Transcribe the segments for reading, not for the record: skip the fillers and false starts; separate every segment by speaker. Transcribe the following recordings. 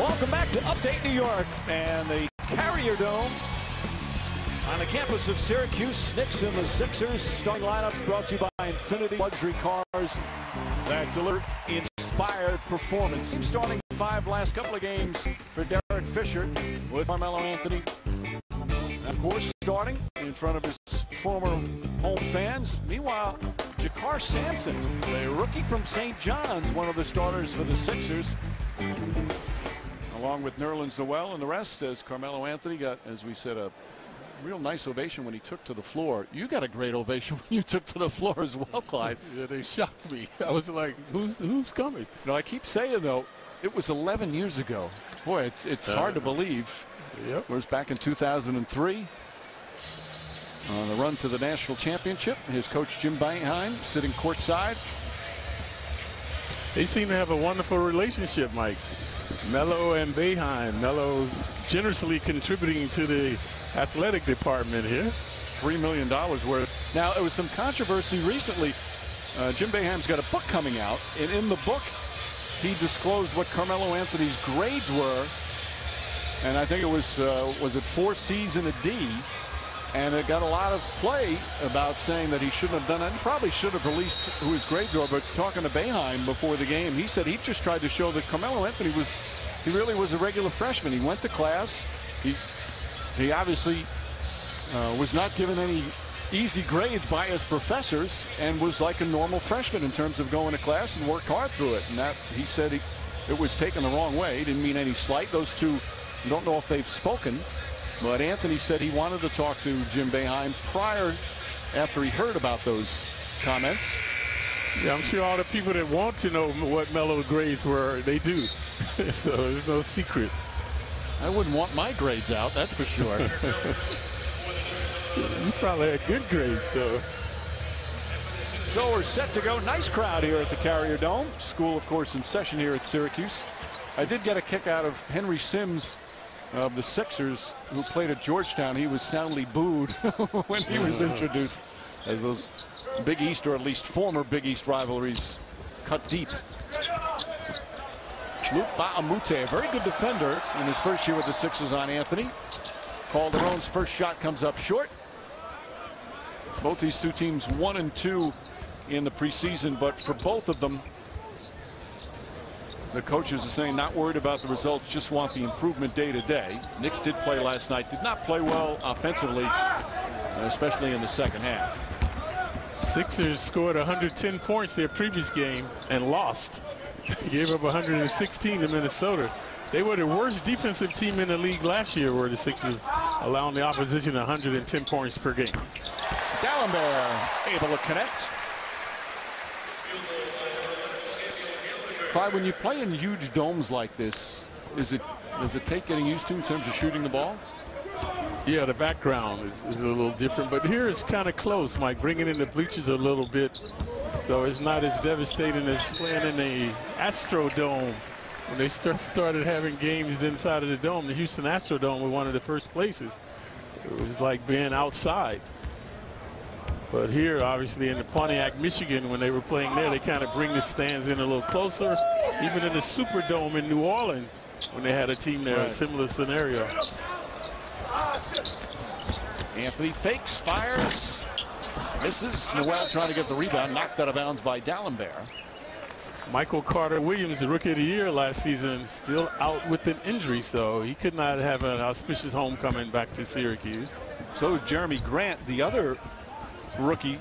Speaker 1: Welcome back to Update New York and the Carrier Dome on the campus of Syracuse. Knicks and the Sixers. Starting lineups brought to you by Infinity Luxury Cars that deliver inspired performance. Team starting 5 last couple of games for Derek Fisher with Carmelo Anthony, of course, starting in front of his former home fans. Meanwhile, Jakar Sampson, a rookie from St. John's, one of the starters for the Sixers, along with Nerlens Noel and the rest, as Carmelo Anthony got, as we said, a real nice ovation when he took to the floor. You got a great ovation when you took to the floor as well, Clyde.
Speaker 2: Yeah, they shocked me. I was like, who's coming?
Speaker 1: No, I keep saying, though, it was 11 years ago. Boy, it's hard to believe.
Speaker 2: Yep.
Speaker 1: It was back in 2003 on the run to the national championship. His coach, Jim Boeheim, sitting courtside.
Speaker 2: They seem to have a wonderful relationship, Mike. Melo and Boeheim. Melo generously contributing to the athletic department here.
Speaker 1: $3 million worth. Now, there was some controversy recently. Jim Boeheim's got a book coming out, and in the book, he disclosed what Carmelo Anthony's grades were. And I think it was it 4 C's and a D? And it got a lot of play about saying that he shouldn't have done it. And probably should have released who his grades were. But talking to Boeheim before the game, he said he just tried to show that Carmelo Anthony really was a regular freshman. He went to class. He obviously was not given any easy grades by his professors and was like a normal freshman in terms of going to class and worked hard through it. And that, he said, it was taken the wrong way. He didn't mean any slight. Those two, I don't know if they've spoken. But Anthony said he wanted to talk to Jim Boeheim after he heard about those comments.
Speaker 2: Yeah, I'm sure all the people that want to know what Melo's grades were, they do. So there's no secret.
Speaker 1: I wouldn't want my grades out, that's for sure.
Speaker 2: You probably had good grades, so.
Speaker 1: So we're set to go. Nice crowd here at the Carrier Dome. School, of course, in session here at Syracuse. I did get a kick out of Henry Sims of the Sixers, who played at Georgetown. He was soundly booed when he was introduced, as those Big East, or at least former Big East rivalries, cut deep. Luke Ba'amute, a very good defender in his first year with the Sixers on Anthony. Calderon's first shot comes up short. Both these two teams 1-2 in the preseason, but for both of them, the coaches are saying not worried about the results, just want the improvement day to day. Knicks did play last night, did not play well offensively, especially in the second half.
Speaker 2: Sixers scored 110 points their previous game and lost. Gave up 116 to Minnesota. They were the worst defensive team in the league last year, were the Sixers, allowing the opposition 110 points per game.
Speaker 1: Dallenberg able to connect. Clyde, when you play in huge domes like this, does it take getting used to in terms of shooting the ball?
Speaker 2: Yeah, the background is a little different, but here it's kind of close, Mike, bringing in the bleachers a little bit, so it's not as devastating as playing in the Astrodome. When they started having games inside of the dome, the Houston Astrodome was one of the first places. It was like being outside. But here, obviously, in the Pontiac, Michigan, when they were playing there, they kind of bring the stands in a little closer. Even in the Superdome in New Orleans, when they had a team there, a similar scenario.
Speaker 1: Anthony fakes, fires, misses. Noel trying to get the rebound, knocked out of bounds by Dallenberg.
Speaker 2: Michael Carter-Williams, the Rookie of the Year last season, still out with an injury, so he could not have an auspicious homecoming back to Syracuse.
Speaker 1: So Jeremy Grant, the other rookie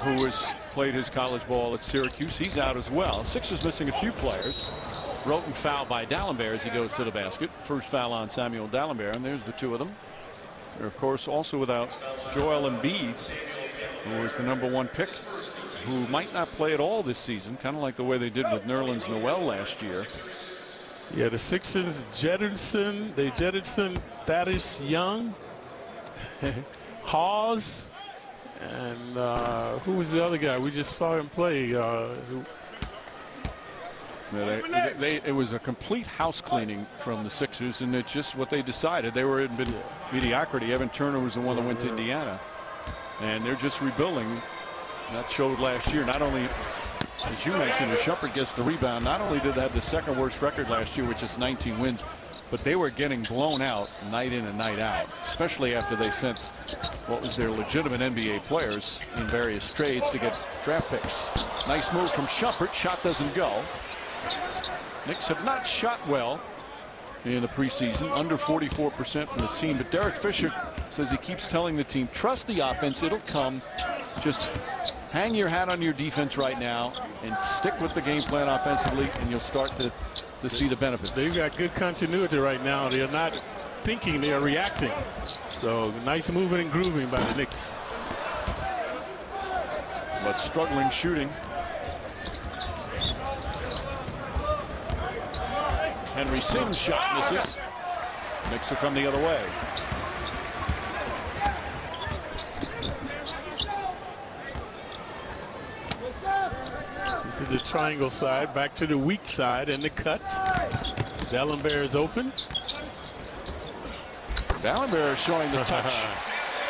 Speaker 1: who has played his college ball at Syracuse, he's out as well. Sixers missing a few players. Roten foul by Dallenberg as he goes to the basket. First foul on Samuel Dallenberg, and there's the two of them. They're, of course, also without Joel Embiid, who was the #1 pick, who might not play at all this season, kind of like the way they did with Nerlens Noel last year.
Speaker 2: Yeah, the Sixers they jettisoned Thaddeus Young, Hawes, and who was the other guy? We just saw him play.
Speaker 1: It was a complete house cleaning from the Sixers, and it's just what they decided. They were in mediocrity. Evan Turner was the one that went to Indiana, and they're just rebuilding. That showed last year. Not only As you mentioned, if Shumpert gets the rebound, not only did they have the second worst record last year, which is 19 wins, but they were getting blown out night in and night out, especially after they sent what was their legitimate NBA players in various trades to get draft picks. Nice move from Shumpert. Shot doesn't go. Knicks have not shot well in the preseason, under 44% from the team. But Derek Fisher says he keeps telling the team, trust the offense, it'll come. Just hang your hat on your defense right now and stick with the game plan offensively, and you'll start to see the benefits.
Speaker 2: They've got good continuity right now. They're not thinking, they are reacting. So nice moving and grooving by the Knicks.
Speaker 1: But struggling shooting. Henry Sims' shot misses. Knicks will come the other way.
Speaker 2: This is the triangle side, back to the weak side, and the cut. Dalembert is open.
Speaker 1: Dalembert showing the touch.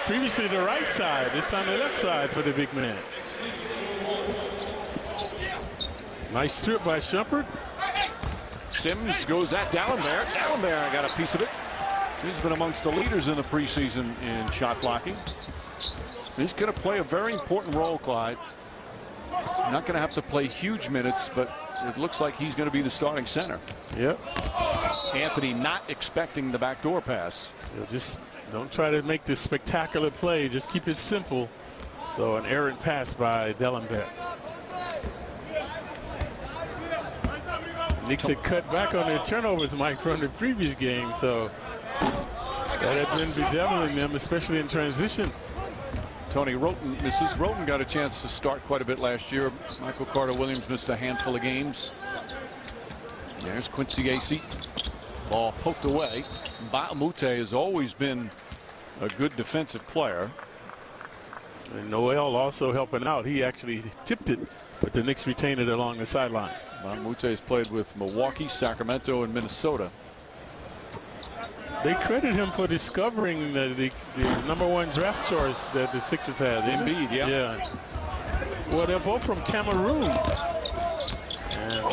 Speaker 2: Previously the right side, this time the left side for the big man. Nice strip by Shumpert.
Speaker 1: Sims goes at Dalembert. Dalembert got a piece of it. He's been amongst the leaders in the preseason in shot blocking. He's going to play a very important role, Clyde. Not going to have to play huge minutes, but it looks like he's going to be the starting center.
Speaker 2: Yep.
Speaker 1: Anthony not expecting the backdoor pass.
Speaker 2: Just don't try to make this spectacular play. Just keep it simple. So an errant pass by Dalembert. Knicks had cut back on their turnovers, Mike, from the previous game. So that had been bedeviling them, especially in transition.
Speaker 1: Tony Roten misses. Roten got a chance to start quite a bit last year. Michael Carter-Williams missed a handful of games. There's Quincy Acey. Ball poked away. Baamute has always been a good defensive player.
Speaker 2: And Noel also helping out. He actually tipped it, but the Knicks retained it along the sideline.
Speaker 1: Baamute has played with Milwaukee, Sacramento, and Minnesota.
Speaker 2: They credit him for discovering the #1 draft choice that the Sixers had.
Speaker 1: Indeed, yeah.
Speaker 2: Well, they're both from Cameroon. And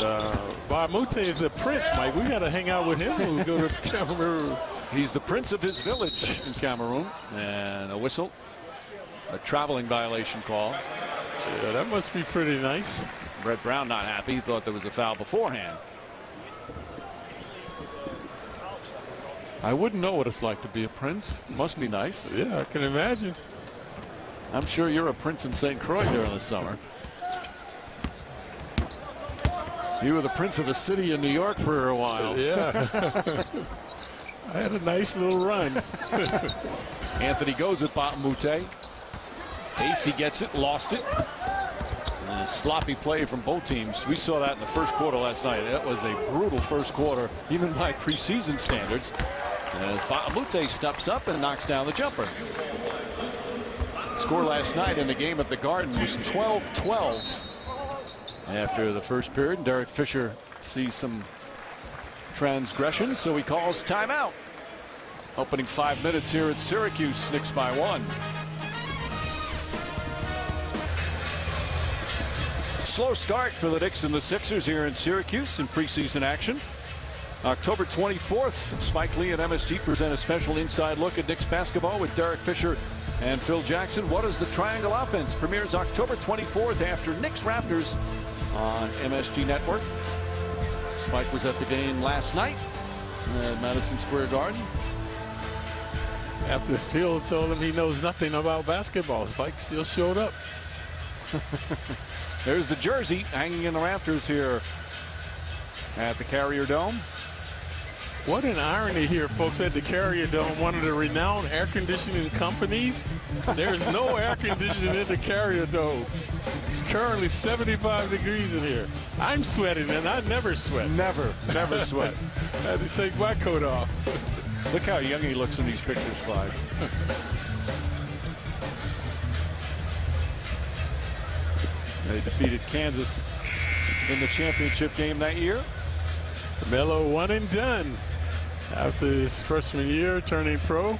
Speaker 2: Baamute is a prince, Mike. We got to hang out with him when we go to Cameroon.
Speaker 1: He's the prince of his village in Cameroon. And a whistle. A traveling violation call.
Speaker 2: Yeah, that must be pretty nice.
Speaker 1: Brett Brown not happy. He thought there was a foul beforehand. I wouldn't know what it's like to be a prince. Must be nice.
Speaker 2: Yeah, I can imagine.
Speaker 1: I'm sure you're a prince in St. Croix during the summer. You were the prince of a city in New York for a while.
Speaker 2: Yeah. I had a nice little run.
Speaker 1: Anthony goes at Baamute. Acey gets it, lost it. And a sloppy play from both teams. We saw that in the first quarter last night. That was a brutal first quarter, even by preseason standards. As Baamute steps up and knocks down the jumper. Score last night in the game at the Garden was 12-12 after the first period. And Derek Fisher sees some transgression, so he calls timeout. Opening 5 minutes here at Syracuse. Knicks by 1. Slow start for the Knicks and the Sixers here in Syracuse in preseason action. October 24th, Spike Lee and MSG present a special inside look at Knicks basketball with Derek Fisher and Phil Jackson. What is the Triangle Offense? Premieres October 24th after Knicks Raptors on MSG Network. Spike was at the game last night at Madison Square Garden.
Speaker 2: After Phil told him he knows nothing about basketball, Spike still showed up.
Speaker 1: There's the jersey hanging in the rafters here at the Carrier Dome.
Speaker 2: What an irony here, folks, at the Carrier Dome, one of the renowned air conditioning companies. There's no air conditioning in the Carrier Dome. It's currently 75 degrees in here. I'm sweating, and I never sweat.
Speaker 1: Never sweat.
Speaker 2: I had to take my coat off.
Speaker 1: Look how young he looks in these pictures, Clyde. They defeated Kansas in the championship game that year.
Speaker 2: Melo one and done after his freshman year, turning pro.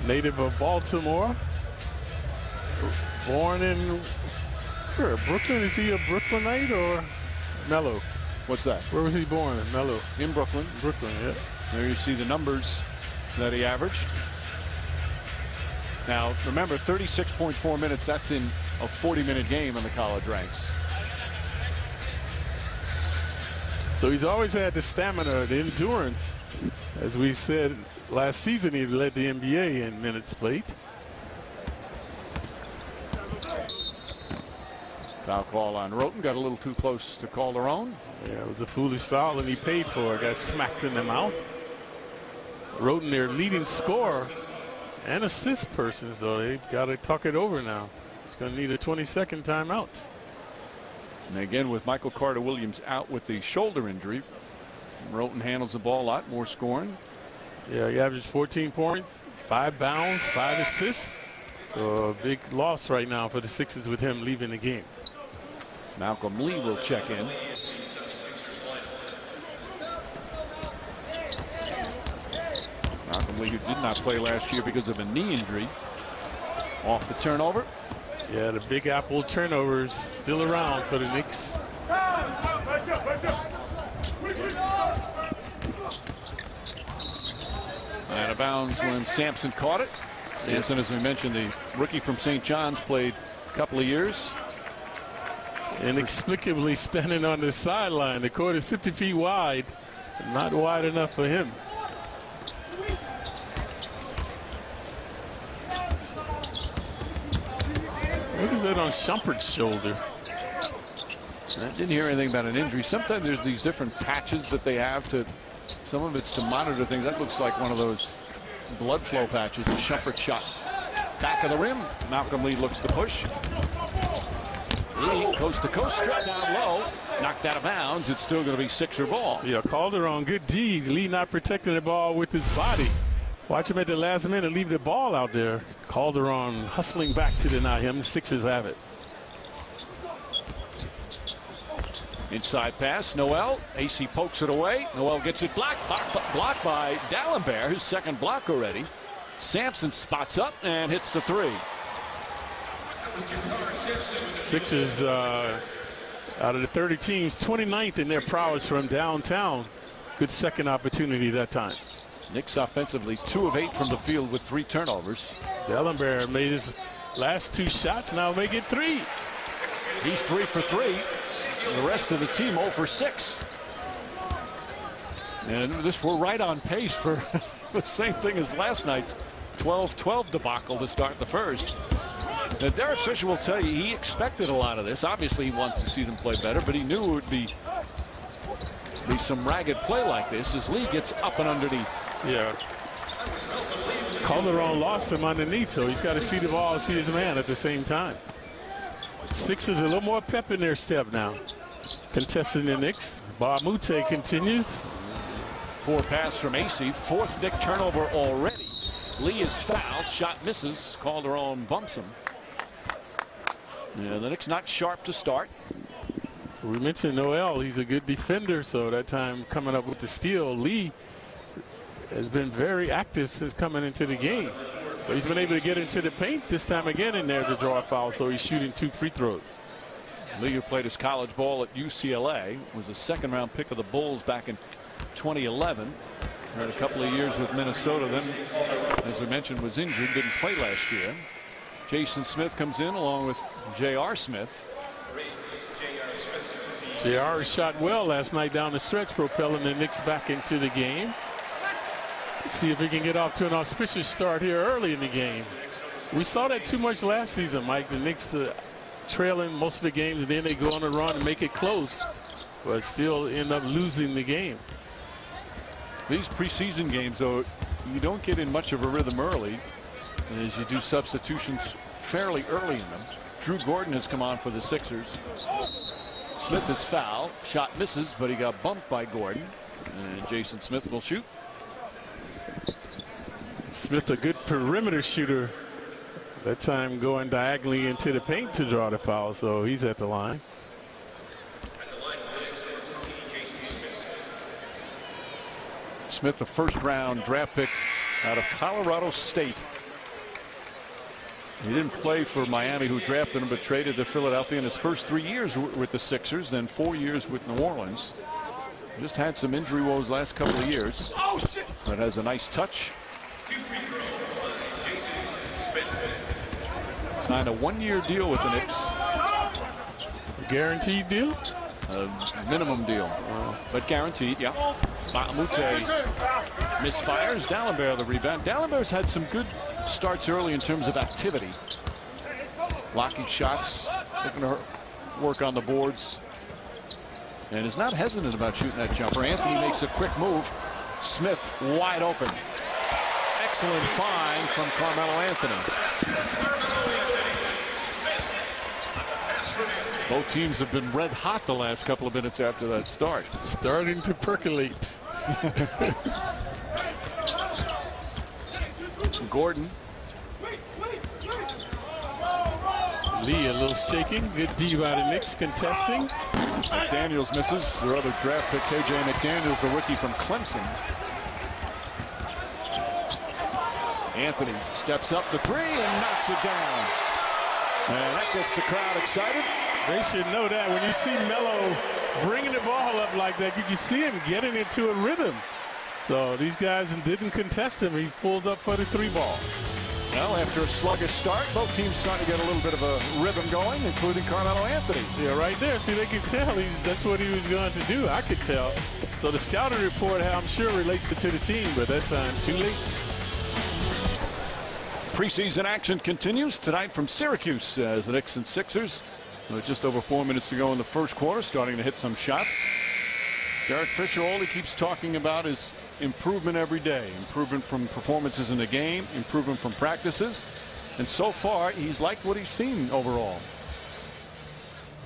Speaker 2: Native of Baltimore. Born in Sure. Brooklyn, is he a Brooklynite or Mellow?
Speaker 1: What's that?
Speaker 2: Where was he born? Mellow.
Speaker 1: In Brooklyn.
Speaker 2: Brooklyn, yeah.
Speaker 1: There you see the numbers that he averaged. Now, remember, 36.4 minutes, that's in a 40-minute game in the college ranks.
Speaker 2: So he's always had the stamina, the endurance. As we said last season, he led the NBA in minutes played.
Speaker 1: Foul call on Roten. Got a little too close to call their own.
Speaker 2: Yeah, it was a foolish foul, and he paid for it. Got smacked in the mouth. Roten, their leading scorer and assist person, so they've got to talk it over now. He's going to need a 20-second timeout.
Speaker 1: And again, with Michael Carter-Williams out with the shoulder injury, Roten handles the ball a lot, more scoring.
Speaker 2: Yeah, he averaged 14 points, 5 bounds, 5 assists. So a big loss right now for the Sixers with him leaving the game.
Speaker 1: Malcolm Lee will check in. Malcolm Lee, who did not play last year because of a knee injury. Off the turnover.
Speaker 2: Yeah, the Big Apple turnovers still around for the Knicks.
Speaker 1: Out of bounds when Sampson caught it. Sampson, as we mentioned, the rookie from St. John's, played a couple of years.
Speaker 2: Inexplicably standing on the sideline. The court is 50 feet wide. Not wide enough for him. What is that on Shumpert's shoulder?
Speaker 1: I didn't hear anything about an injury. Sometimes there's these different patches that they have to, some of it's to monitor things. That looks like one of those blood flow patches. The Shumpert shot. Back of the rim. Malcolm Lee looks to push. Lee, coast to coast, struck down low. Knocked out of bounds. It's still going to be Sixer ball.
Speaker 2: Yeah, Calderon, good D. Lee not protecting the ball with his body. Watch him at the last minute leave the ball out there. Calderon hustling back to deny him. The Sixers have it.
Speaker 1: Inside pass, Noel. AC pokes it away. Noel gets it blocked by D'Alembert, his second block already. Sampson spots up and hits the three.
Speaker 2: Sixers out of the 30 teams, 29th in their prowess from downtown. Good second opportunity that time.
Speaker 1: Knicks offensively 2 of 8 from the field with 3 turnovers.
Speaker 2: D'Alembert made his last 2 shots, now make it 3.
Speaker 1: He's 3 for 3. The rest of the team 0 for 6. And we're right on pace for the same thing as last night's 12-12 debacle to start the first. Now, Derek Fisher will tell you he expected a lot of this. Obviously, he wants to see them play better, but he knew it would be some ragged play like this as Lee gets up and underneath.
Speaker 2: Yeah. Calderon lost him underneath, so he's got to see the ball, see his man at the same time. Sixers a little more pep in their step now. Contesting the Knicks. Barmute continues.
Speaker 1: Poor pass from AC. 4th Knick turnover already. Lee is fouled. Shot misses. Calderon bumps him. Yeah, the Knicks not sharp to start.
Speaker 2: We mentioned Noel. He's a good defender, so that time coming up with the steal. Lee has been very active since coming into the game. So he's been able to get into the paint this time again in there to draw a foul, so he's shooting 2 free throws.
Speaker 1: Lee, who played his college ball at UCLA, was a second-round pick of the Bulls back in 2011. Had a couple of years with Minnesota, then, as we mentioned, was injured, didn't play last year. Jason Smith comes in along with J.R. Smith.
Speaker 2: J.R. shot well last night down the stretch, propelling the Knicks back into the game. Let's see if he can get off to an auspicious start here early in the game. We saw that too much last season, Mike. The Knicks trailing most of the games, then they go on a run and make it close, but still end up losing the game.
Speaker 1: These preseason games, though, you don't get in much of a rhythm early as you do substitutions fairly early in them. Drew Gordon has come on for the Sixers. Smith is fouled. Shot misses, but he got bumped by Gordon. And Jason Smith will shoot.
Speaker 2: Smith, a good perimeter shooter. That time going diagonally into the paint to draw the foul, so he's at the line.
Speaker 1: Smith, the first-round draft pick out of Colorado State. He didn't play for Miami, who drafted him, but traded to Philadelphia in his first 3 years with the Sixers, then 4 years with New Orleans. Just had some injury woes last couple of years. But has a nice touch. Signed a 1-year deal with the Knicks.
Speaker 2: Guaranteed deal?
Speaker 1: Minimum deal, but guaranteed. Yeah. Mute misfires. D'Alembert the rebound. D'Alembert's had some good starts early in terms of activity. Blocking shots, looking to work on the boards, and is not hesitant about shooting that jumper. Anthony makes a quick move. Smith wide open. Excellent find from Carmelo Anthony. Both teams have been red hot the last couple of minutes after that start.
Speaker 2: Starting to percolate.
Speaker 1: Gordon.
Speaker 2: Lee a little shaking. Good D by the Knicks contesting.
Speaker 1: McDaniels misses. Their other draft pick, KJ McDaniels, the rookie from Clemson. Anthony steps up the three and knocks it down. And that gets the crowd excited.
Speaker 2: They should know that when you see Melo bringing the ball up like that, you can see him getting into a rhythm. So these guys didn't contest him. He pulled up for the 3-ball.
Speaker 1: Well, after a sluggish start, both teams starting to get a little bit of a rhythm going, including Carmelo Anthony.
Speaker 2: Yeah, right there. See, they can tell that's what he was going to do. I could tell. So the scouting report, I'm sure, relates it to the team, but that time too late.
Speaker 1: Preseason action continues tonight from Syracuse as the Knicks and Sixers, with just over 4 minutes to go in the first quarter, starting to hit some shots. Derek Fisher, all he keeps talking about is improvement every day. Improvement from performances in the game, improvement from practices. And so far, he's liked what he's seen overall.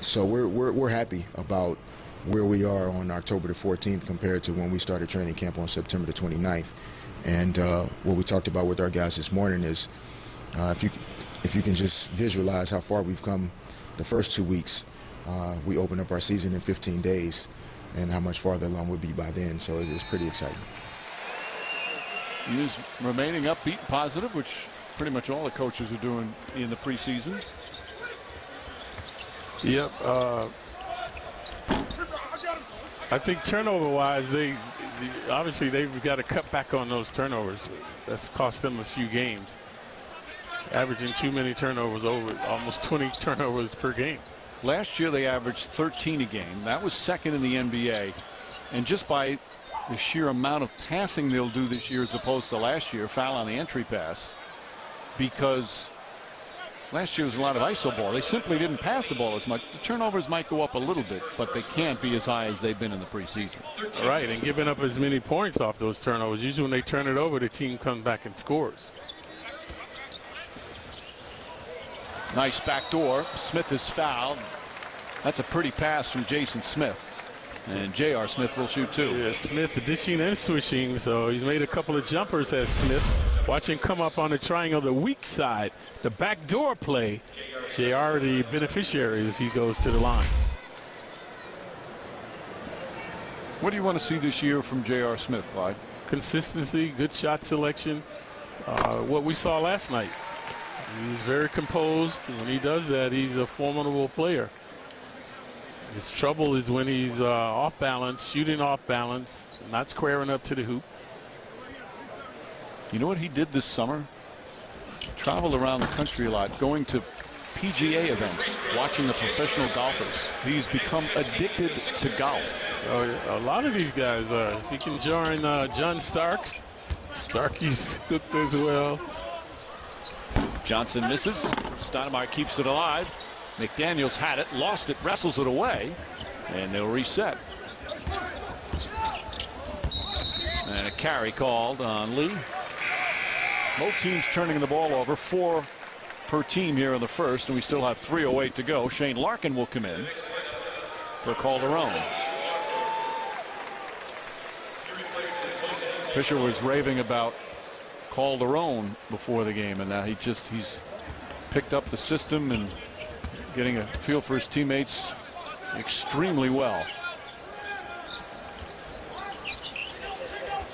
Speaker 3: So we're happy about where we are on October the 14th compared to when we started training camp on September the 29th. And what we talked about with our guys this morning is if you can just visualize how far we've come the first 2 weeks. We open up our season in 15 days, and how much farther along we'll be by then. So it is pretty exciting.
Speaker 1: He is remaining upbeat and positive, which pretty much all the coaches are doing in the preseason.
Speaker 2: Yep. I think turnover-wise, obviously they've got to cut back on those turnovers. That's cost them a few games. Averaging too many turnovers, over almost 20 turnovers per game.
Speaker 1: Last year they averaged 13 a game. That was second in the NBA. And just by the sheer amount of passing they'll do this year as opposed to last year, foul on the entry pass, because last year was a lot of iso ball. They simply didn't pass the ball as much. The turnovers might go up a little bit, but they can't be as high as they've been in the preseason.
Speaker 2: Right, and giving up as many points off those turnovers. Usually when they turn it over, the team comes back and scores.
Speaker 1: Nice backdoor. Smith is fouled. That's a pretty pass from Jason Smith. And J.R. Smith will shoot too.
Speaker 2: Yeah, Smith dishing and swishing, so he's made a couple of jumpers as Smith. Watch him come up on the triangle, the weak side. The backdoor play. J.R. the beneficiary as he goes to the line.
Speaker 1: What do you want to see this year from J.R. Smith, Clyde?
Speaker 2: Consistency, good shot selection. What we saw last night. He's very composed. When he does that, he's a formidable player. His trouble is when he's off balance, shooting off balance, not squaring up to the hoop.
Speaker 1: You know what he did this summer? Traveled around the country a lot, going to PGA events, watching the professional golfers. He's become addicted to golf.
Speaker 2: Oh, yeah. A lot of these guys are. If you can join John Starks. Starkey's hooked as well.
Speaker 1: Johnson misses. Stoudemire keeps it alive. McDaniels had it, lost it, wrestles it away, and they'll reset. And a carry called on Lee. Both teams turning the ball over, 4 per team here in the first, and we still have 3:08 to go. Shane Larkin will come in for Calderon. Fisher was raving about Calderon before the game, and now he's picked up the system and getting a feel for his teammates extremely well.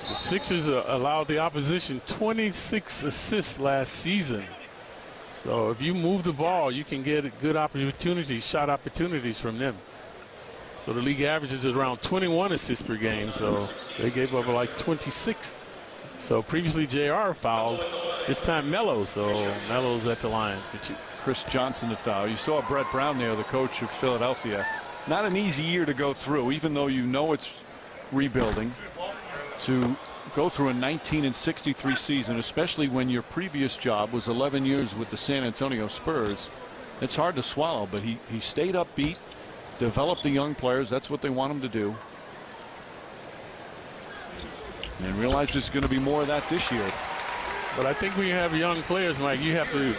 Speaker 2: The Sixers allowed the opposition 26 assists last season. So if you move the ball, you can get good opportunities, shot opportunities from them. So the league averages is around 21 assists per game. So they gave up like 26. So previously JR fouled. This time Melo. So Melo's at the line for 2.
Speaker 1: Chris Johnson the foul. You saw Brett Brown there, the coach of Philadelphia. Not an easy year to go through, even though you know it's rebuilding. To go through a 19-63 season, especially when your previous job was 11 years with the San Antonio Spurs, it's hard to swallow. But he stayed upbeat, developed the young players. That's what they want him to do. And realize there's going to be more of that this year.
Speaker 2: But I think when you have young players, Mike, you have to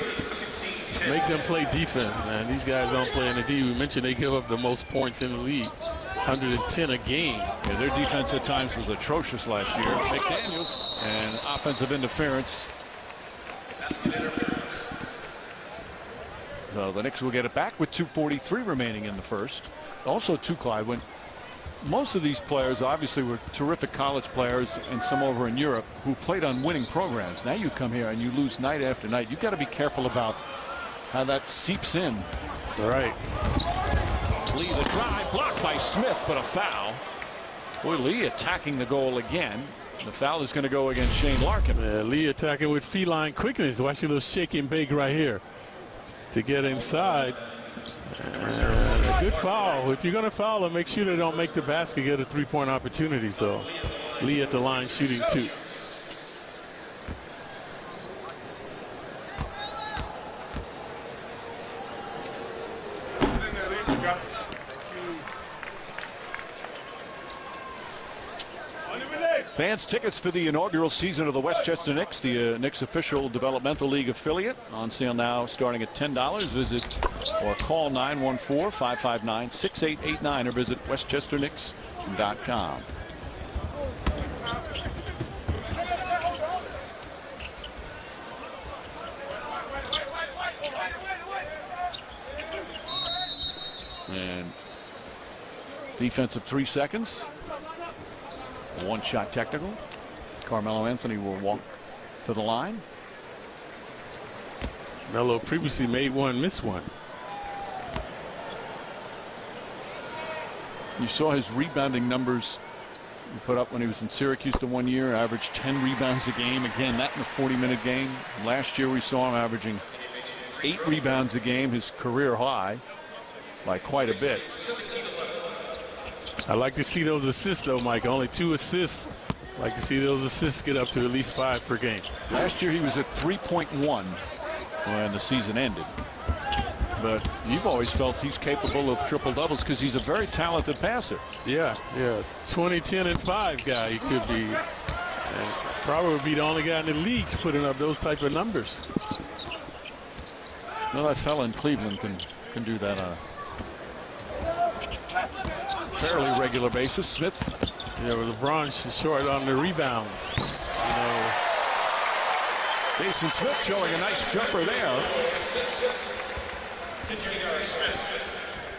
Speaker 2: make them play defense, man. These guys don't play in the D. We mentioned they give up the most points in the league, 110 a game.
Speaker 1: Yeah, their defense at times was atrocious last year. McDaniels and offensive interference. So the Knicks will get it back with 2:43 remaining in the first. Also, too, Clyde, when most of these players obviously were terrific college players and some over in Europe who played on winning programs. Now you come here and you lose night after night. You've got to be careful about how that seeps in.
Speaker 2: All right.
Speaker 1: Lee the drive blocked by Smith, but a foul. Boy, Lee attacking the goal again. The foul is going to go against Shane Larkin.
Speaker 2: Yeah, Lee attacking with feline quickness. Watch a little shake and bake right here to get inside. A good foul. If you're going to foul them, make sure they don't make the basket, get a 3-point opportunity. So Lee at the line shooting 2.
Speaker 1: Fans tickets for the inaugural season of the Westchester Knicks, the Knicks official developmental league affiliate, on sale now starting at $10. Visit or call 914-559-6889 or visit westchesterknicks.com. And defensive 3 seconds. 1-shot technical. Carmelo Anthony will walk to the line.
Speaker 2: Melo previously made one, missed one.
Speaker 1: You saw his rebounding numbers he put up when he was in Syracuse the 1 year, averaged 10 rebounds a game. Again, that in a 40-minute game. Last year we saw him averaging 8 rebounds a game, his career high by quite a bit.
Speaker 2: I like to see those assists, though, Mike. Only 2 assists. I like to see those assists get up to at least 5 per game.
Speaker 1: Last year he was at 3.1 when the season ended. But you've always felt he's capable of triple doubles because he's a very talented passer.
Speaker 2: Yeah. 20, 10, and 5 guy he could be. And probably would be the only guy in the league putting up those type of numbers.
Speaker 1: Well, that fella in Cleveland can do that on a fairly regular basis. Smith.
Speaker 2: Yeah, but LeBron's short on the rebounds. You know.
Speaker 1: Jason Smith showing a nice jumper there.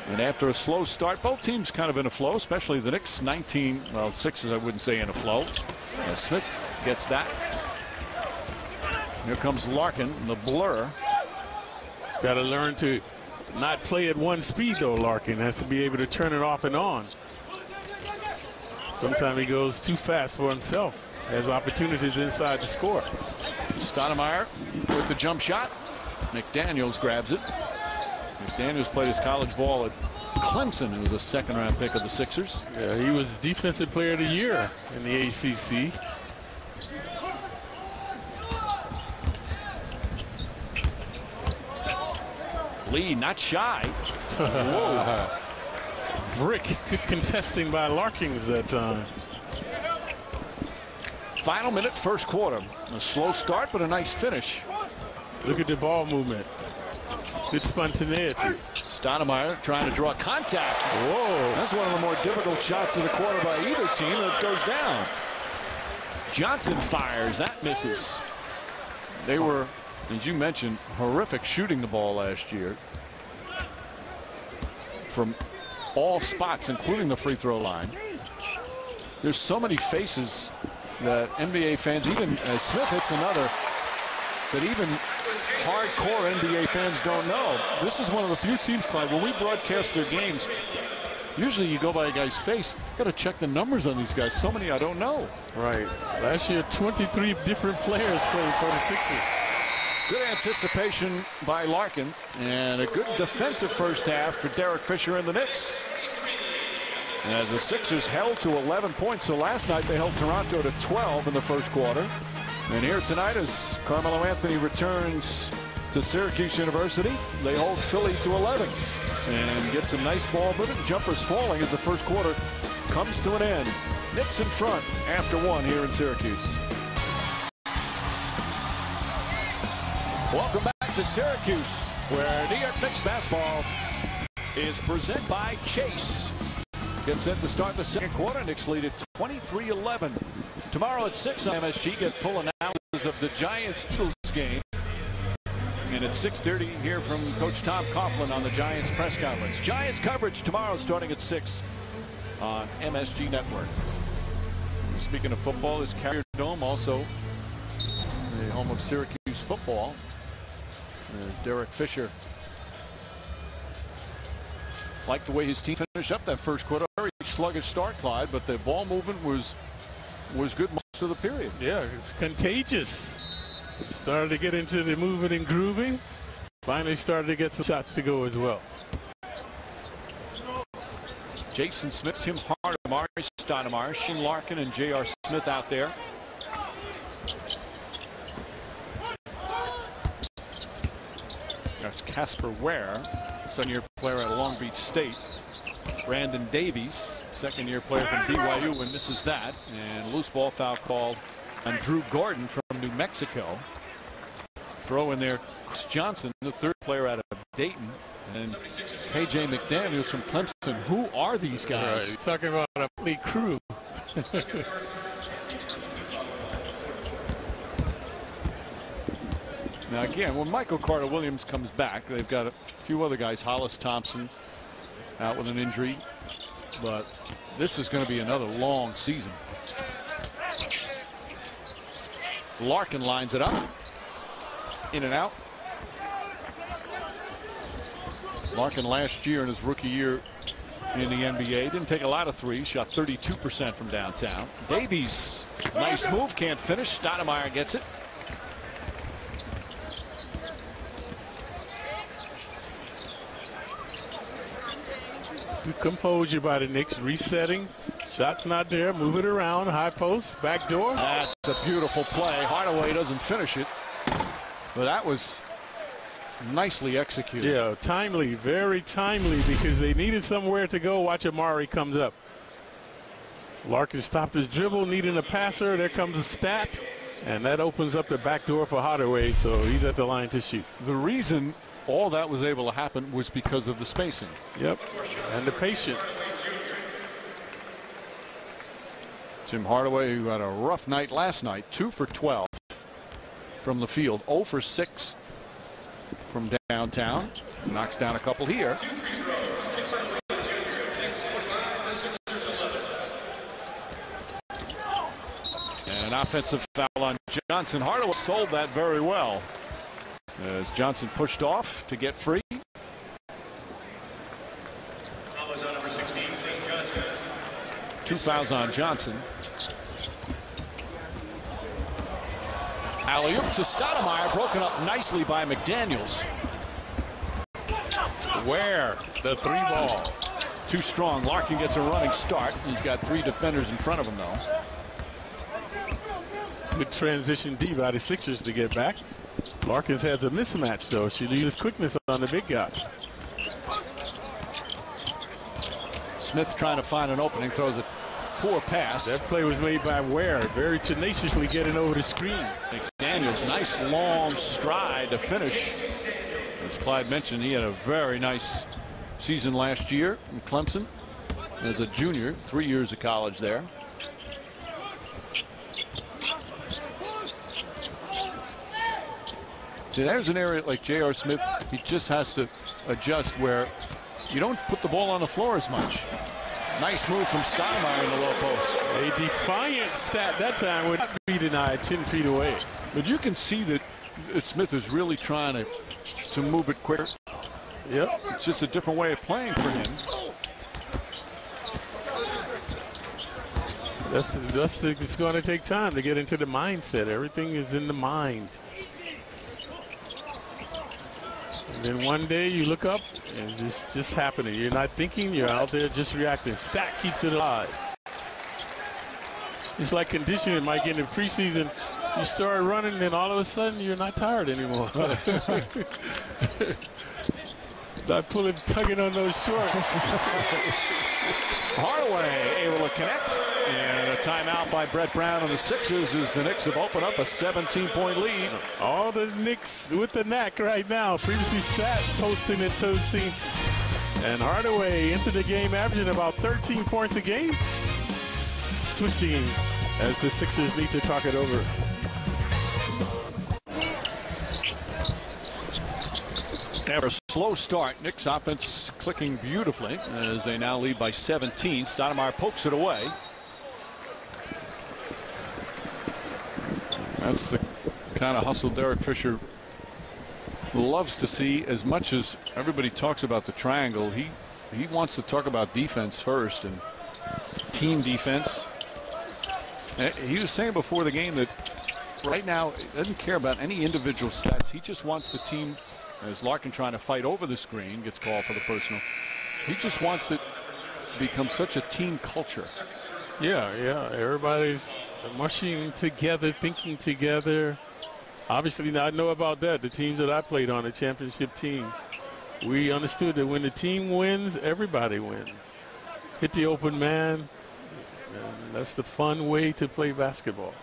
Speaker 1: And after a slow start, both teams kind of in a flow, especially the Knicks. 19, well, Sixers I wouldn't say in a flow. Smith gets that. Here comes Larkin, the blur.
Speaker 2: He's got to learn to not play at one speed, though. Larkin has to be able to turn it off and on. Sometimes he goes too fast for himself. Has opportunities inside to score.
Speaker 1: Stoudemire with the jump shot. McDaniels grabs it. McDaniels played his college ball at Clemson. He was a second-round pick of the Sixers.
Speaker 2: Yeah, he was Defensive Player of the Year in the ACC.
Speaker 1: Lee not shy. Whoa.
Speaker 2: Brick, good contesting by Larkins that time.
Speaker 1: Final minute, first quarter. A slow start, but a nice finish.
Speaker 2: Look at the ball movement. Good spontaneity.
Speaker 1: Stoudemire trying to draw contact.
Speaker 2: Whoa.
Speaker 1: That's one of the more difficult shots of the quarter by either team. It goes down. Johnson fires. That misses. They were, as you mentioned, horrific shooting the ball last year. From all spots, including the free throw line. There's so many faces that NBA fans, even as Smith hits another, that even hardcore NBA fans don't know. This is one of the few teams, Clyde, when we broadcast their games, usually you go by a guy's face. You got to check the numbers on these guys. So many I don't know.
Speaker 2: Right. Last year, 23 different players played for the Sixers.
Speaker 1: Good anticipation by Larkin, and a good defensive first half for Derek Fisher and the Knicks. As the Sixers held to 11 points, so last night they held Toronto to 12 in the first quarter. And here tonight, as Carmelo Anthony returns to Syracuse University, they hold Philly to 11 and get some nice ball movement. Jumpers falling as the first quarter comes to an end. Knicks in front after one here in Syracuse. Welcome back to Syracuse, where New York Knicks basketball is presented by Chase. Gets set to start the second quarter. Knicks lead at 23-11. Tomorrow at 6 on MSG, get full analysis of the Giants-Eagles game. And at 6:30, hear from Coach Tom Coughlin on the Giants press conference. Giants coverage tomorrow starting at 6 on MSG Network. Speaking of football, this Carrier Dome, also the home of Syracuse football. There's Derek Fisher. Like the way his team finished up that first quarter. Very sluggish start, Clyde, but the ball movement was good most of the period.
Speaker 2: Yeah, it's contagious. It started to get into the moving and grooving. Finally started to get some shots to go as well.
Speaker 1: Jason Smith, Tim Hart, Amari Stoudemire, Shane Larkin, and J.R. Smith out there. That's Casper Ware, second-year player at Long Beach State. Brandon Davies, second-year player from BYU, and misses that. And loose ball foul called on Drew Gordon from New Mexico. Throw in there Chris Johnson, the third player out of Dayton, and KJ McDaniels from Clemson. Who are these guys?
Speaker 2: Right, talking about a complete crew.
Speaker 1: Now again, when Michael Carter-Williams comes back, they've got a few other guys. Hollis Thompson out with an injury, but this is going to be another long season. Larkin lines it up, in and out. Larkin last year in his rookie year in the NBA didn't take a lot of threes, shot 32% from downtown. Davies, nice move, can't finish. Stoudemire gets it.
Speaker 2: Good composure by the Knicks, resetting. Shots not there, move it around, high post, back door.
Speaker 1: That's a beautiful play. Hardaway doesn't finish it, but that was nicely executed.
Speaker 2: Yeah, timely, very timely, because they needed somewhere to go. Watch Amari comes up. Larkin stopped his dribble, needing a passer. There comes a stat, and that opens up the back door for Hardaway, so he's at the line to shoot.
Speaker 1: The reason all that was able to happen was because of the spacing.
Speaker 2: Yep, and the patience.
Speaker 1: Tim Hardaway, who had a rough night last night, 2 for 12 from the field, 0 for 6 from downtown. Knocks down a couple here. And an offensive foul on Johnson. Hardaway sold that very well, as Johnson pushed off to get free. Two fouls on Johnson. Alley-oop to Stoudemire, broken up nicely by McDaniels.
Speaker 2: Ware, the three ball.
Speaker 1: Too strong. Larkin gets a running start. He's got 3 defenders in front of him, though.
Speaker 2: Good transition D by the Sixers to get back. Larkins has a mismatch, though. She leaves quickness on the big guy.
Speaker 1: Smith trying to find an opening, throws a poor pass.
Speaker 2: That play was made by Ware, very tenaciously getting over the screen.
Speaker 1: McDaniels, nice long stride to finish. As Clyde mentioned, he had a very nice season last year in Clemson as a junior, 3 years of college there. There's an area like J.R. Smith, he just has to adjust where you don't put the ball on the floor as much. Nice move from Stoudemire in the low post.
Speaker 2: A defiant stat that time would not be denied 10 feet away.
Speaker 1: But you can see that Smith is really trying to move it quicker.
Speaker 2: Yep.
Speaker 1: It's just a different way of playing for him.
Speaker 2: It's going to take time to get into the mindset. Everything is in the mind. And then one day you look up and it's just happening. You're not thinking, you're out there just reacting. Stat keeps it alive. It's like conditioning, Mike, in the preseason. You start running, then all of a sudden you're not tired anymore. Not tugging on those shorts.
Speaker 1: Hardaway able to connect. And a timeout by Brett Brown and the Sixers as the Knicks have opened up a 17-point lead.
Speaker 2: All the Knicks with the knack right now. Previously Stat posting and toasting. And Hardaway into the game averaging about 13 points a game. Switching as the Sixers need to talk it over.
Speaker 1: After a slow start, Knicks offense clicking beautifully as they now lead by 17. Stoudemire pokes it away. That's the kind of hustle Derek Fisher loves to see. As much as everybody talks about the triangle, he wants to talk about defense first and team defense. He was saying before the game that right now he doesn't care about any individual stats. He just wants the team, as Larkin trying to fight over the screen, gets called for the personal. He just wants it to become such a team culture.
Speaker 2: Yeah. Everybody's mushing together, thinking together. Obviously, I know about that. The teams that I played on, the championship teams, we understood that when the team wins, everybody wins. Hit the open man. And that's the fun way to play basketball.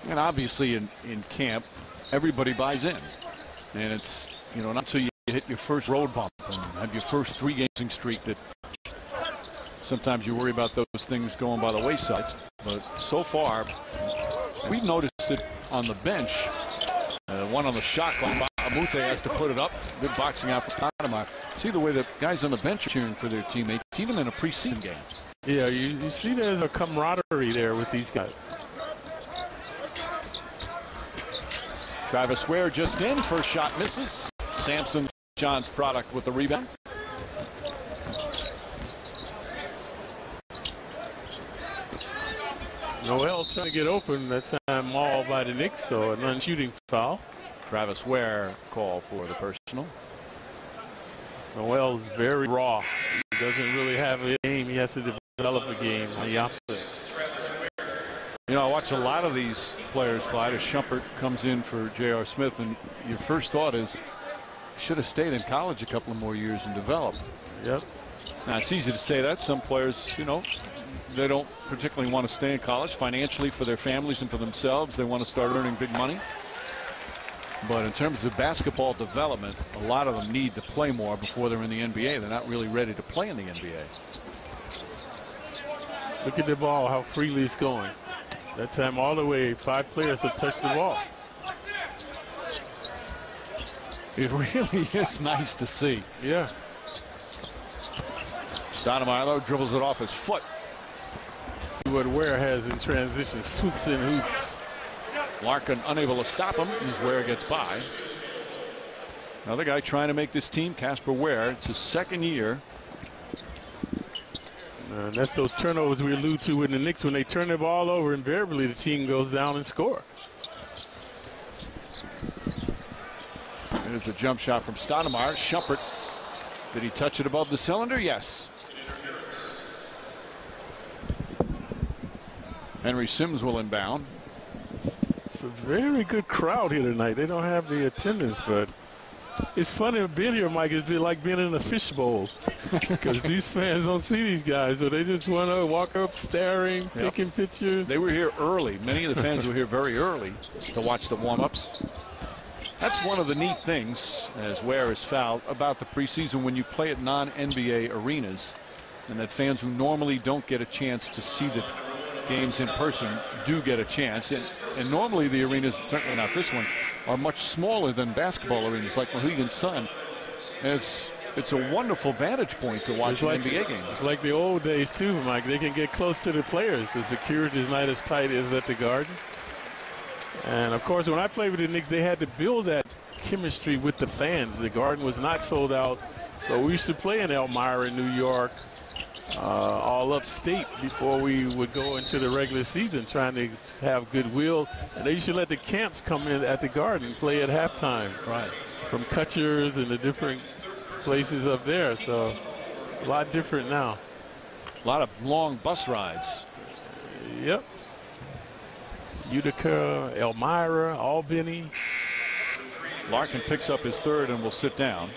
Speaker 1: And obviously in camp, everybody buys in. And it's, not until you hit your first road bump and have your first 3-game losing streak that sometimes you worry about those things going by the wayside. But so far, we've noticed it on the bench. One on the shot clock. Amute has to put it up. Good boxing out for Stoudemire. See the way the guys on the bench are cheering for their teammates, even in a preseason game.
Speaker 2: Yeah, you see there's a camaraderie there with these guys.
Speaker 1: Travis Ware just in. First shot misses. Sampson, John's product with the rebound.
Speaker 2: Noel trying to get open. That time mauled by the Knicks, so a non-shooting foul.
Speaker 1: Travis Ware call for the personal.
Speaker 2: Noel's very raw. He doesn't really have a game. He has to develop a game on the offense.
Speaker 1: I watch a lot of these players, Clyde, as Shumpert comes in for J.R. Smith, and your first thought is, should have stayed in college a couple of more years and developed.
Speaker 2: Yep.
Speaker 1: Now, it's easy to say that. Some players, they don't particularly want to stay in college financially for their families and for themselves. They want to start earning big money. But in terms of basketball development, a lot of them need to play more before they're in the NBA. They're not really ready to play in the NBA.
Speaker 2: Look at the ball, how freely it's going. That time all the way, 5 players have touched the ball.
Speaker 1: It really is nice to see.
Speaker 2: Yeah.
Speaker 1: Stoudemire dribbles it off his foot.
Speaker 2: See what Ware has in transition. Swoops and hoops.
Speaker 1: Larkin unable to stop him as Ware gets by. Another guy trying to make this team, Casper Ware. It's his second year.
Speaker 2: And that's those turnovers we allude to in the Knicks. When they turn the ball over, invariably the team goes down and score.
Speaker 1: There's a jump shot from Stoudemire. Shumpert, did he touch it above the cylinder? Yes. Henry Sims will inbound.
Speaker 2: It's a very good crowd here tonight. They don't have the attendance, but it's funny being here, Mike. It's like being in a fishbowl because these fans don't see these guys, so they just want to walk up staring, taking pictures.
Speaker 1: They were here early. Many of the fans were here very early to watch the warm-ups. That's one of the neat things, as Ware is fouled, about the preseason when you play at non-NBA arenas, and that fans who normally don't get a chance to see the games in person do get a chance. And normally the arenas, certainly not this one, are much smaller than basketball arenas like Mohegan Sun. It's it's a wonderful vantage point to watch an NBA game.
Speaker 2: It's like the old days too, Mike. They can get close to the players. The security is not as tight as at the Garden. And of course, when I played with the Knicks, they had to build that chemistry with the fans. The Garden was not sold out, so we used to play in Elmira, New York, all upstate before we would go into the regular season, trying to have goodwill. And they used to let the camps come in at the Garden and play at halftime.
Speaker 1: Right.
Speaker 2: From Kutchers and the different places up there. So it's a lot different now.
Speaker 1: A lot of long bus rides.
Speaker 2: Yep. Utica, Elmira, Albany.
Speaker 1: Larkin picks up his third and will sit down.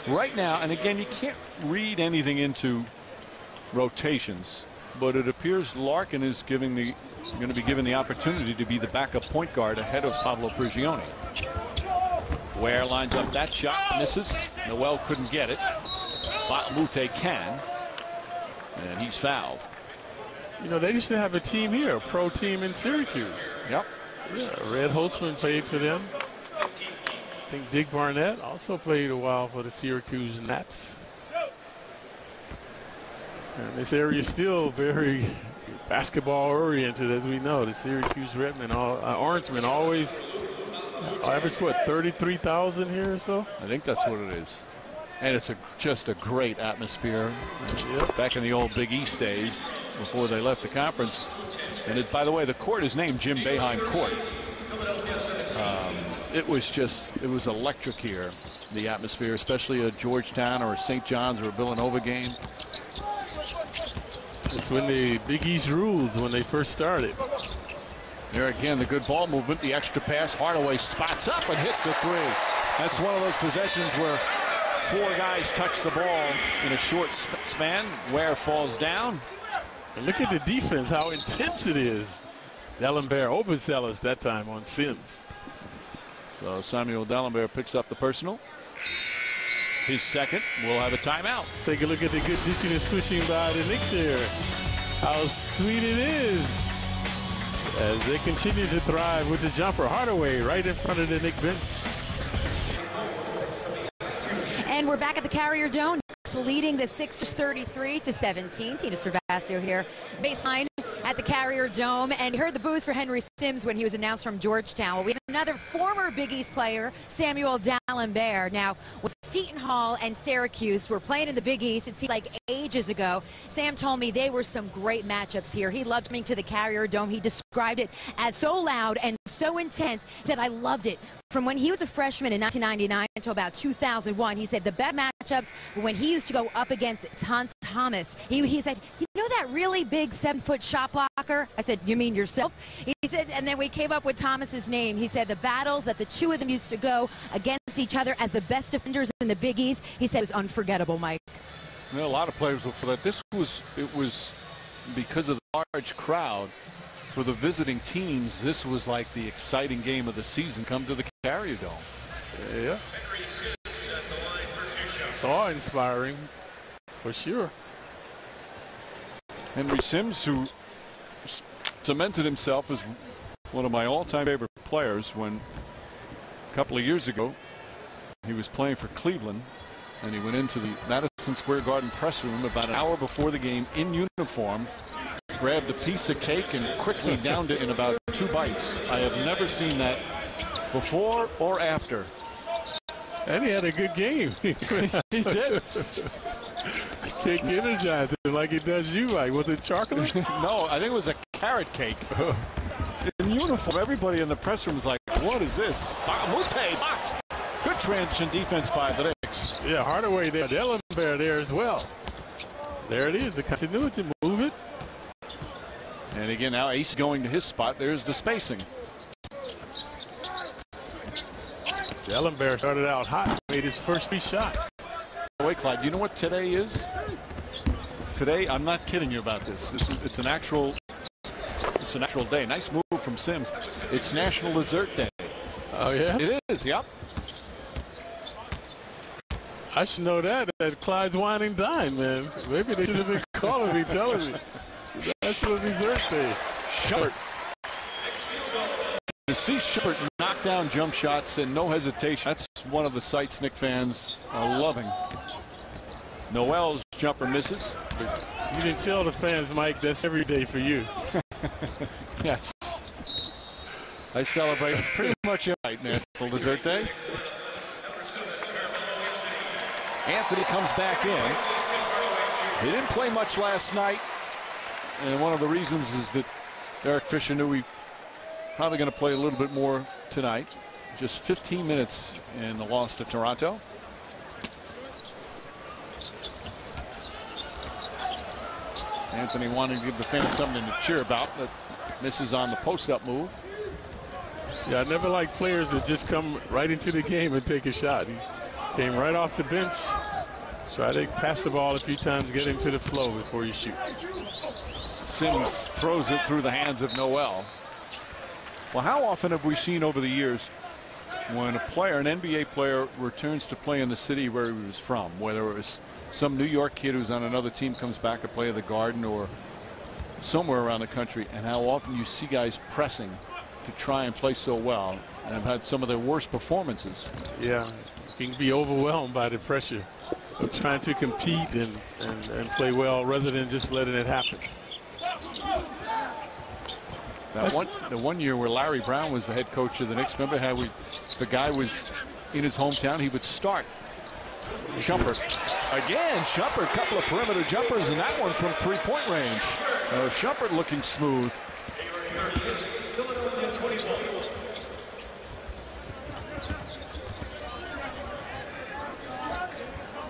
Speaker 1: Right now, and again, you can't read anything into rotations, but it appears Larkin is going to be given the opportunity to be the backup point guard ahead of Pablo Prigioni. Ware lines up that shot, misses. Noel couldn't get it. Mute can, and he's fouled.
Speaker 2: You know, they used to have a team here, a pro team in Syracuse.
Speaker 1: Yep.
Speaker 2: Yeah, Red Holtzman played for them. I think Dick Barnett also played a while for the Syracuse Nats. And this area is still very basketball oriented, as we know. The Syracuse Redmen, Orangemen always average, what, 33,000 here or so?
Speaker 1: I think that's what it is. And it's just a great atmosphere.
Speaker 2: Yep.
Speaker 1: Back in the old Big East days before they left the conference. And by the way, the court is named Jim Boeheim Court. It was electric here, the atmosphere, especially at Georgetown or St. John's or a Villanova game.
Speaker 2: It's when the Big East rules, when they first started.
Speaker 1: There again, the good ball movement, the extra pass. Hardaway spots up and hits the three. That's one of those possessions where four guys touch the ball in a short span. Ware falls down.
Speaker 2: And look at the defense, how intense it is. D'Alembert overzealous that time on Sims.
Speaker 1: So Samuel D'Alembert picks up the personal. His second. Will have a timeout.
Speaker 2: Let's take a look at the good dishing and swishing by the Knicks here. How sweet it is as they continue to thrive with the jumper. Hardaway right in front of the Knicks bench.
Speaker 4: And we're back at the Carrier Dome, leading the Sixers 33-17. Tina Cervasio here, baseline at the Carrier Dome, and heard the boos for Henry Sims when he was announced from Georgetown. Well, we have another former Big East player, Samuel D'Alembert. Now, with Seton Hall and Syracuse were playing in the Big East, it seemed like ages ago. Sam told me they were some great matchups here. He loved coming to the Carrier Dome. He described it as so loud and so intense that I loved it. From when he was a freshman in 1999 until about 2001, he said the best matchups were when he used to go up against Thomas. He said, you know that really big 7-foot shot blocker? I said, you mean yourself? He said, and then we came up with Thomas's name. He said the battles that the two of them used to go against each other as the best defenders in the Big East, he said, was unforgettable, Mike.
Speaker 1: Well, a lot of players look for that. It was because of the large crowd. For the visiting teams, this was like the exciting game of the season. Come to the Carrier Dome.
Speaker 2: Yeah. It's awe-inspiring, for sure.
Speaker 1: Henry Sims, who cemented himself as one of my all-time favorite players when a couple of years ago he was playing for Cleveland, and he went into the Madison Square Garden press room about an hour before the game in uniform, grabbed a piece of cake and quickly downed it in about 2 bites. I have never seen that before or after.
Speaker 2: And he had a good game.
Speaker 1: He did.
Speaker 2: Cake energized him like it does you, Mike. Was it chocolate?
Speaker 1: No, I think it was a carrot cake. In uniform, everybody in the press room was like, what is this? Mute blocked. Good transition defense by the Knicks.
Speaker 2: Yeah, Hardaway there. D'Alembert there as well. There it is, the continuity. Move it.
Speaker 1: And again, now Ace going to his spot. There's the spacing.
Speaker 2: D'Alembert started out hot, made his first 3 shots.
Speaker 1: Wait, Clyde, do you know what today is? Today, I'm not kidding you about this. It's an actual day. Nice move from Sims. It's National Dessert Day.
Speaker 2: Oh, yeah?
Speaker 1: It is, yep.
Speaker 2: I should know that at Clyde's Wine and Dine, man. Maybe they should have been calling me, telling me. National Dessert Day.
Speaker 1: Shepard. To see Shepard knock down jump shots and no hesitation. That's one of the sights Knicks fans are loving. Noel's jumper misses.
Speaker 2: You didn't tell the fans, Mike, that's every day for you.
Speaker 1: Yes. I celebrate pretty much every night, National Dessert Day. Anthony comes back in. He didn't play much last night. And one of the reasons is that Derek Fisher knew he probably going to play a little bit more tonight. Just 15 minutes in the loss to Toronto. Anthony wanted to give the fans something to cheer about, but misses on the post-up move.
Speaker 2: Yeah, I never like players that just come right into the game and take a shot. He came right off the bench, try to pass the ball a few times, get into the flow before you shoot.
Speaker 1: Sims throws it through the hands of Noel. Well, how often have we seen over the years when a player, an NBA player, returns to play in the city where he was from, whether it was some New York kid who's on another team comes back to play at the Garden or somewhere around the country, and how often you see guys pressing to try and play so well and have had some of their worst performances.
Speaker 2: Yeah, you can be overwhelmed by the pressure of trying to compete and play well rather than just letting it happen.
Speaker 1: The one year where Larry Brown was the head coach of the Knicks, remember how the guy was in his hometown, he would start. Shumpert again. Shumpert, a couple of perimeter jumpers, and that one from three-point range. Shumpert looking smooth.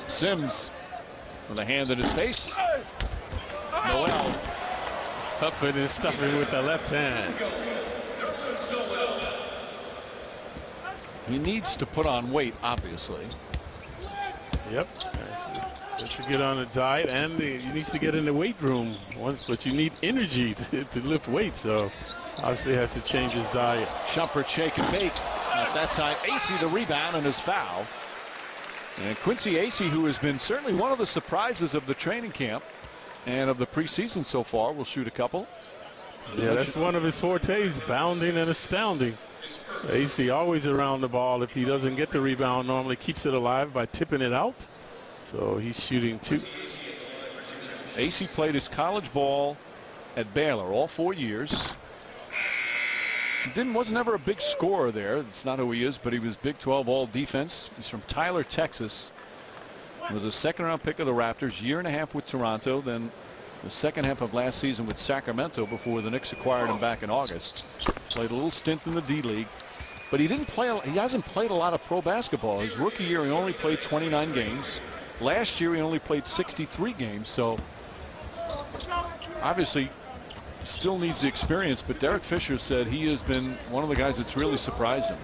Speaker 1: Sims with a hand in his face. Noel
Speaker 2: huffing and stuffing with the left hand.
Speaker 1: He needs to put on weight, obviously.
Speaker 2: Yep. That's to get on a diet, and he needs to get in the weight room once, but you need energy to lift weights, so obviously has to change his diet.
Speaker 1: Shumpert shake and bake. At that time, Acey the rebound and his foul. And Quincy Acey, who has been certainly one of the surprises of the training camp and of the preseason so far, will shoot a couple.
Speaker 2: Yeah, that's one of his fortes, bounding and astounding. Acey always around the ball. If he doesn't get the rebound, normally keeps it alive by tipping it out. So he's shooting two.
Speaker 1: Acey played his college ball at Baylor all 4 years. Wasn't ever a big scorer there. That's not who he is, but he was Big 12 all defense. He's from Tyler, Texas. He was a second-round pick of the Raptors, year and a half with Toronto, then the second half of last season with Sacramento before the Knicks acquired him back in August. Played a little stint in the D-League, but he hasn't played a lot of pro basketball. His rookie year, he only played 29 games. Last year, he only played 63 games, so obviously still needs the experience, but Derek Fisher said he has been one of the guys that's really surprised him.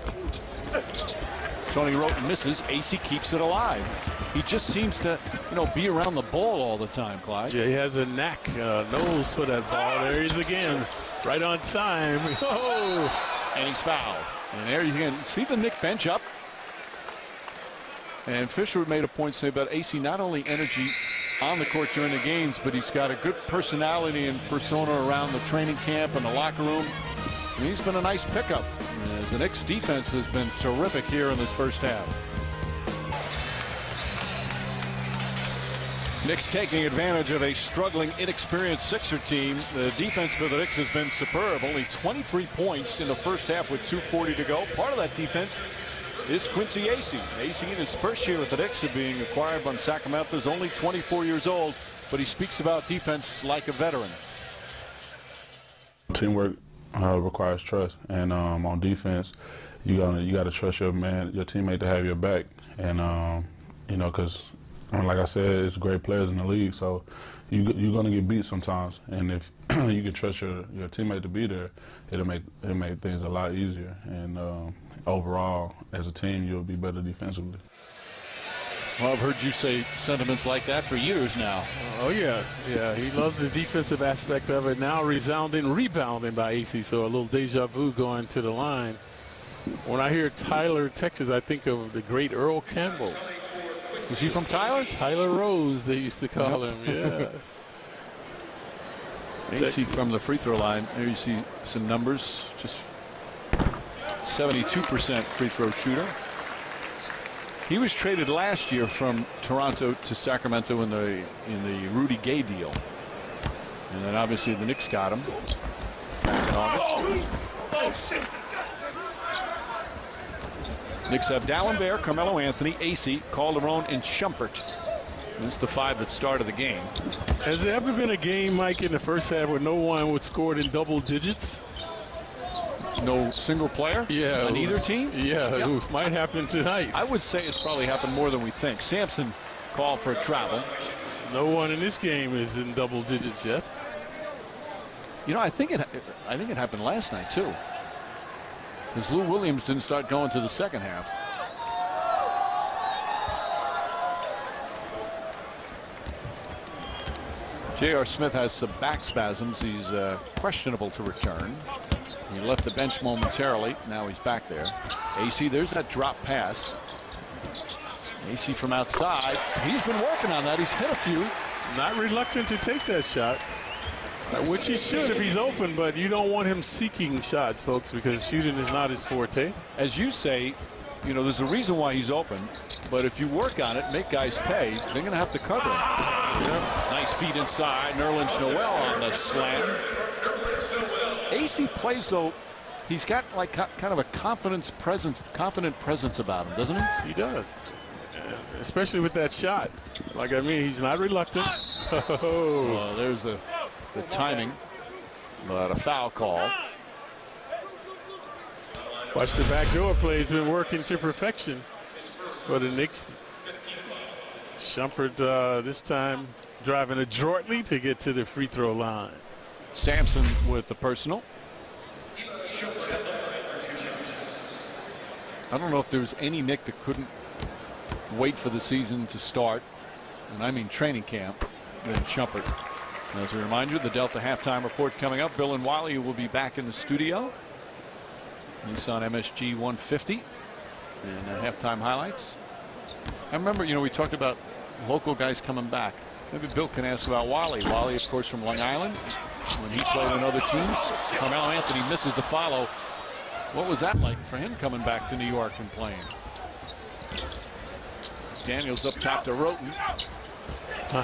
Speaker 1: Tony Roten misses. Acey keeps it alive. He just seems to, be around the ball all the time, Clyde.
Speaker 2: Yeah, he has a knack, nose for that ball. There he is again, right on time. Oh!
Speaker 1: And he's fouled. And there you can see the Knicks bench up. And Fisher made a point to say about Acey, not only energy on the court during the games, but he's got a good personality and persona around the training camp and the locker room. And he's been a nice pickup, as the Knicks defense has been terrific here in this first half. Knicks taking advantage of a struggling, inexperienced Sixer team. The defense for the Knicks has been superb. Only 23 points in the first half with 2:40 to go. Part of that defense is Quincy Acey. Acey in his first year with the Knicks of being acquired from Sacramento is only 24 years old, but he speaks about defense like a veteran.
Speaker 5: Teamwork requires trust, and on defense, you got to trust your teammate to have your back, and because like I said, it's great players in the league, so you're going to get beat sometimes, and if you can trust your teammate to be there, it'll make things a lot easier, and overall, as a team, you'll be better defensively.
Speaker 1: Well, I've heard you say sentiments like that for years now.
Speaker 2: Oh, yeah. Yeah, he loves the defensive aspect of it. Now resounding rebounding by Acey, so a little deja vu going to the line. When I hear Tyler, Texas, I think of the great Earl Campbell.
Speaker 1: Was he from Tyler?
Speaker 2: Tyler Rose, they used to call him, yeah.
Speaker 1: Acey from the free throw line. There you see some numbers. Just 72% free throw shooter. He was traded last year from Toronto to Sacramento in the Rudy Gay deal. And then obviously the Knicks got him back in August. Knicks have D'Alembert, Carmelo Anthony, AC, Calderon, and Shumpert. That's the 5 that started the game.
Speaker 2: Has there ever been a game, Mike, in the first half where no one was scored in double digits?
Speaker 1: No single player?
Speaker 2: Yeah.
Speaker 1: On either team?
Speaker 2: Yeah, it might happen tonight.
Speaker 1: I would say it's probably happened more than we think. Sampson called for a travel.
Speaker 2: No one in this game is in double digits yet.
Speaker 1: You know, I think it happened last night too. Because Lou Williams didn't start going to the second half. J.R. Smith has some back spasms. He's questionable to return. He left the bench momentarily. Now he's back there. AC, there's that drop pass. AC from outside. He's been working on that. He's hit a few.
Speaker 2: Not reluctant to take that shot, which he should if he's open, but you don't want him seeking shots, folks, because shooting is not his forte.
Speaker 1: As you say, you know, there's a reason why he's open, but if you work on it, make guys pay, they're going to have to cover him. Yeah. Nice feed inside. Nerlens Noel on the slam. AC plays, though, he's got like kind of a confident presence about him, doesn't he?
Speaker 2: He does, especially with that shot. Like, I mean, he's not reluctant.
Speaker 1: Oh, there's the timing, but a foul call.
Speaker 2: Watch the backdoor play. He's been working to perfection for the Knicks. Shumpert this time driving adroitly to get to the free throw line.
Speaker 1: Sampson with the personal. I don't know if there was any Knick that couldn't wait for the season to start, and I mean training camp, than Shumpert. As a reminder, the Delta halftime report coming up. Bill and Wiley will be back in the studio. Nissan MSG 150 and halftime highlights. I remember, you know, we talked about local guys coming back. Maybe Bill can ask about Wiley. Wiley, of course, from Long Island when he played on other teams. Carmelo Anthony misses the follow. What was that like for him coming back to New York and playing? Daniels up top to Roten.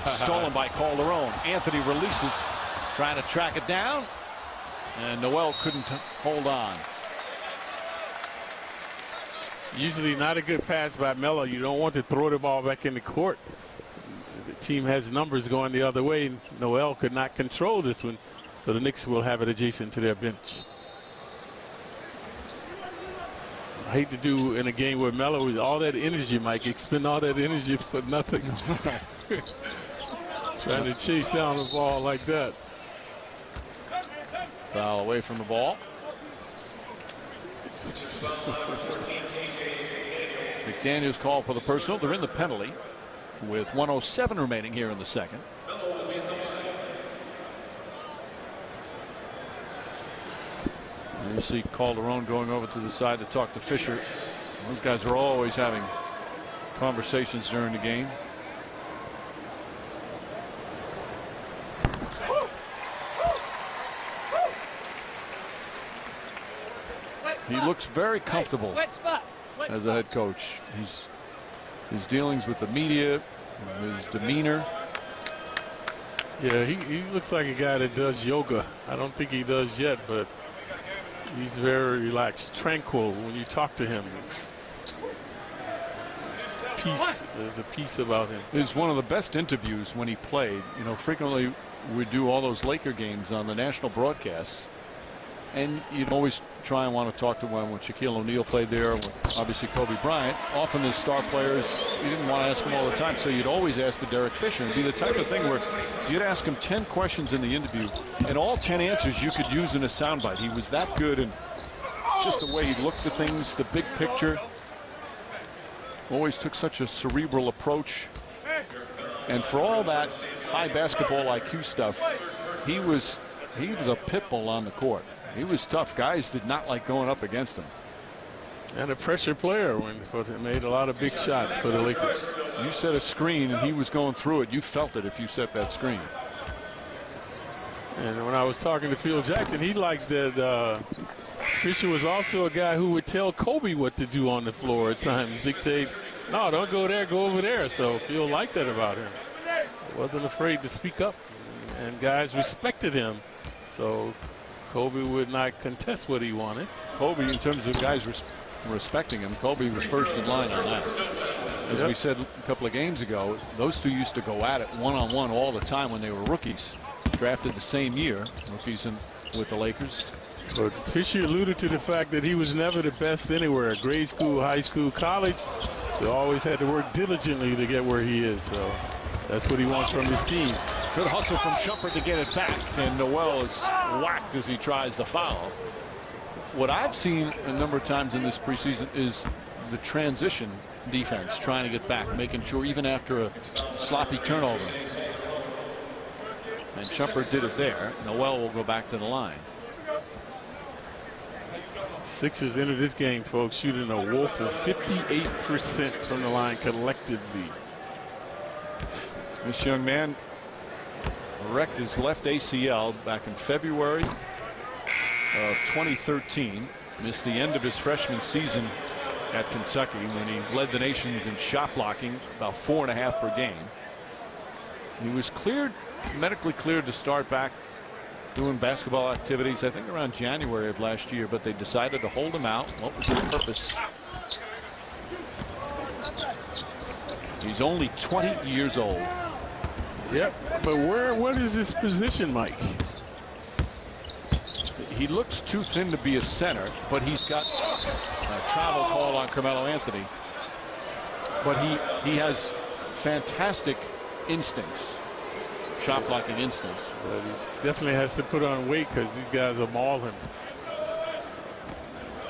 Speaker 1: Stolen by Calderon. Anthony releases, trying to track it down, and Noel couldn't hold on.
Speaker 2: Usually not a good pass by Melo. You don't want to throw the ball back in the court. The team has numbers going the other way. Noel could not control this one, so the Knicks will have it adjacent to their bench. I hate to do in a game where Melo with all that energy, Mike, expend all that energy for nothing. Trying to chase down the ball like that.
Speaker 1: Foul away from the ball. McDaniels called for the personal. They're in the penalty with 1:07 remaining here in the second. And you see Calderon going over to the side to talk to Fisher. Those guys are always having conversations during the game. He looks very comfortable as a head coach. His dealings with the media, his demeanor.
Speaker 2: Yeah, he looks like a guy that does yoga. I don't think he does yet, but he's very relaxed, tranquil when you talk to him. There's a peace about him.
Speaker 1: It's one of the best interviews when he played. You know, frequently we do all those Laker games on the national broadcasts, and you'd always try and want to talk to one when Shaquille O'Neal played there, with obviously Kobe Bryant. Often the star players, you didn't want to ask them all the time, so you'd always ask the Derek Fisher. It'd be the type of thing where you'd ask him 10 questions in the interview, and all 10 answers you could use in a soundbite. He was that good, and just the way he looked at things, the big picture. Always took such a cerebral approach. And for all that high basketball IQ stuff, he was a pit bull on the court. He was tough. Guys did not like going up against him.
Speaker 2: And a pressure player when he made a lot of big shots for the Lakers.
Speaker 1: You set a screen and he was going through it. You felt it if you set that screen.
Speaker 2: And when I was talking to Phil Jackson, he likes that Fisher was also a guy who would tell Kobe what to do on the floor at times, dictate no, don't go there, go over there. So Phil liked that about him. Wasn't afraid to speak up, and guys respected him. So Kobe would not contest what he wanted.
Speaker 1: Kobe, in terms of guys respecting him, Kobe was first in line on that. As we said a couple of games ago, those two used to go at it one-on-one all the time when they were rookies. Drafted the same year, rookies with the Lakers.
Speaker 2: But Fisher alluded to the fact that he was never the best anywhere, grade school, high school, college. So always had to work diligently to get where he is. So that's what he wants from his team.
Speaker 1: Good hustle from Shumpert to get it back, and Noel is whacked as he tries to foul. What I've seen a number of times in this preseason is the transition defense, trying to get back, making sure even after a sloppy turnover. And Shumpert did it there. Noel will go back to the line.
Speaker 2: Sixers into this game, folks, shooting a woeful 58% from the line collectively.
Speaker 1: This young man wrecked his left ACL back in February of 2013. Missed the end of his freshman season at Kentucky when he led the nation in shot blocking, about 4.5 per game. He was cleared, medically cleared to start back doing basketball activities, I think around January of last year, but they decided to hold him out. What was the purpose? He's only 20 years old.
Speaker 2: Yep, but what is his position, Mike?
Speaker 1: He looks too thin to be a center, but he's got a travel call on Carmelo Anthony. But he has fantastic instincts, shot blocking instincts.
Speaker 2: But he definitely has to put on weight because these guys are mauling.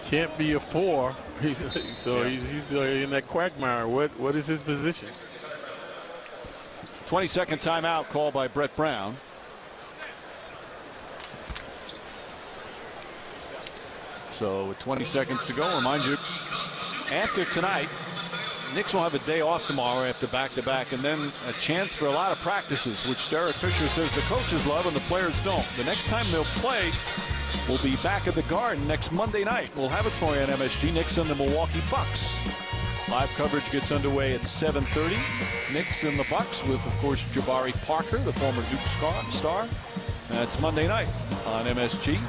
Speaker 2: Can't be a 4. He's in that quagmire. What is his position?
Speaker 1: 20-second timeout called by Brett Brown. So with 20 seconds to go, remind you, after tonight, Knicks will have a day off tomorrow after back-to-back, and then a chance for a lot of practices, which Derek Fisher says the coaches love and the players don't. The next time they'll play will be back at the Garden next Monday night. We'll have it for you on MSG. Knicks and the Milwaukee Bucks. Live coverage gets underway at 7:30. Knicks and the Bucks with, of course, Jabari Parker, the former Duke star. That's Monday night on MSG.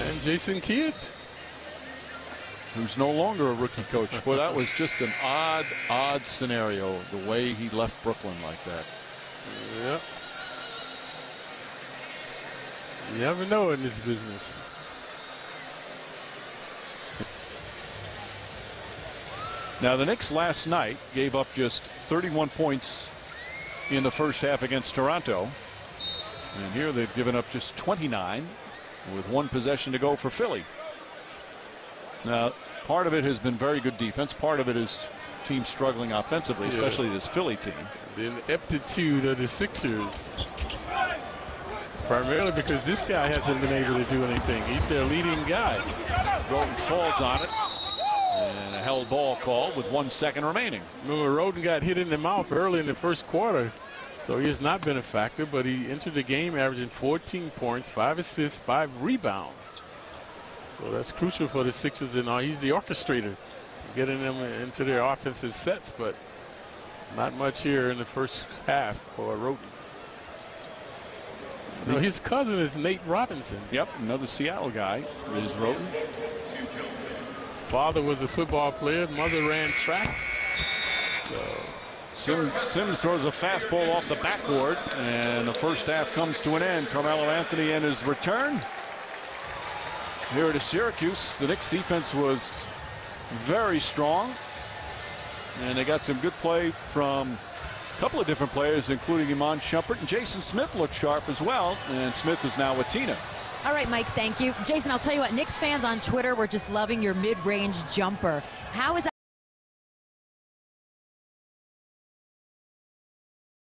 Speaker 2: And Jason Kidd,
Speaker 1: who's no longer a rookie coach. Boy, that was just an odd scenario, the way he left Brooklyn like that.
Speaker 2: Yep. You never know in this business.
Speaker 1: Now, the Knicks last night gave up just 31 points in the first half against Toronto. And here they've given up just 29 with 1 possession to go for Philly. Now, part of it has been very good defense. Part of it is team struggling offensively, especially this Philly team.
Speaker 2: The ineptitude of the Sixers. Primarily because this guy hasn't been able to do anything. He's their leading guy.
Speaker 1: Roden falls on it. And a held ball called with 1 second remaining.
Speaker 2: Remember, Roden got hit in the mouth early in the first quarter. So he has not been a factor, but he entered the game averaging 14 points, 5 assists, 5 rebounds. So that's crucial for the Sixers, and he's the orchestrator, getting them into their offensive sets, but not much here in the first half for Roden. You know, his cousin is Nate Robinson.
Speaker 1: Yep, another Seattle guy is Roden.
Speaker 2: His father was a football player, mother ran track. So
Speaker 1: Sims throws a fastball off the backboard, and the first half comes to an end. Carmelo Anthony and his return. Here to Syracuse, the Knicks defense was very strong, and they got some good play from a couple of different players, including Iman Shumpert, and Jason Smith looked sharp as well, and Smith is now with Tina.
Speaker 4: All right, Mike, thank you. Jason, I'll tell you what, Knicks fans on Twitter were just loving your mid-range jumper. How is that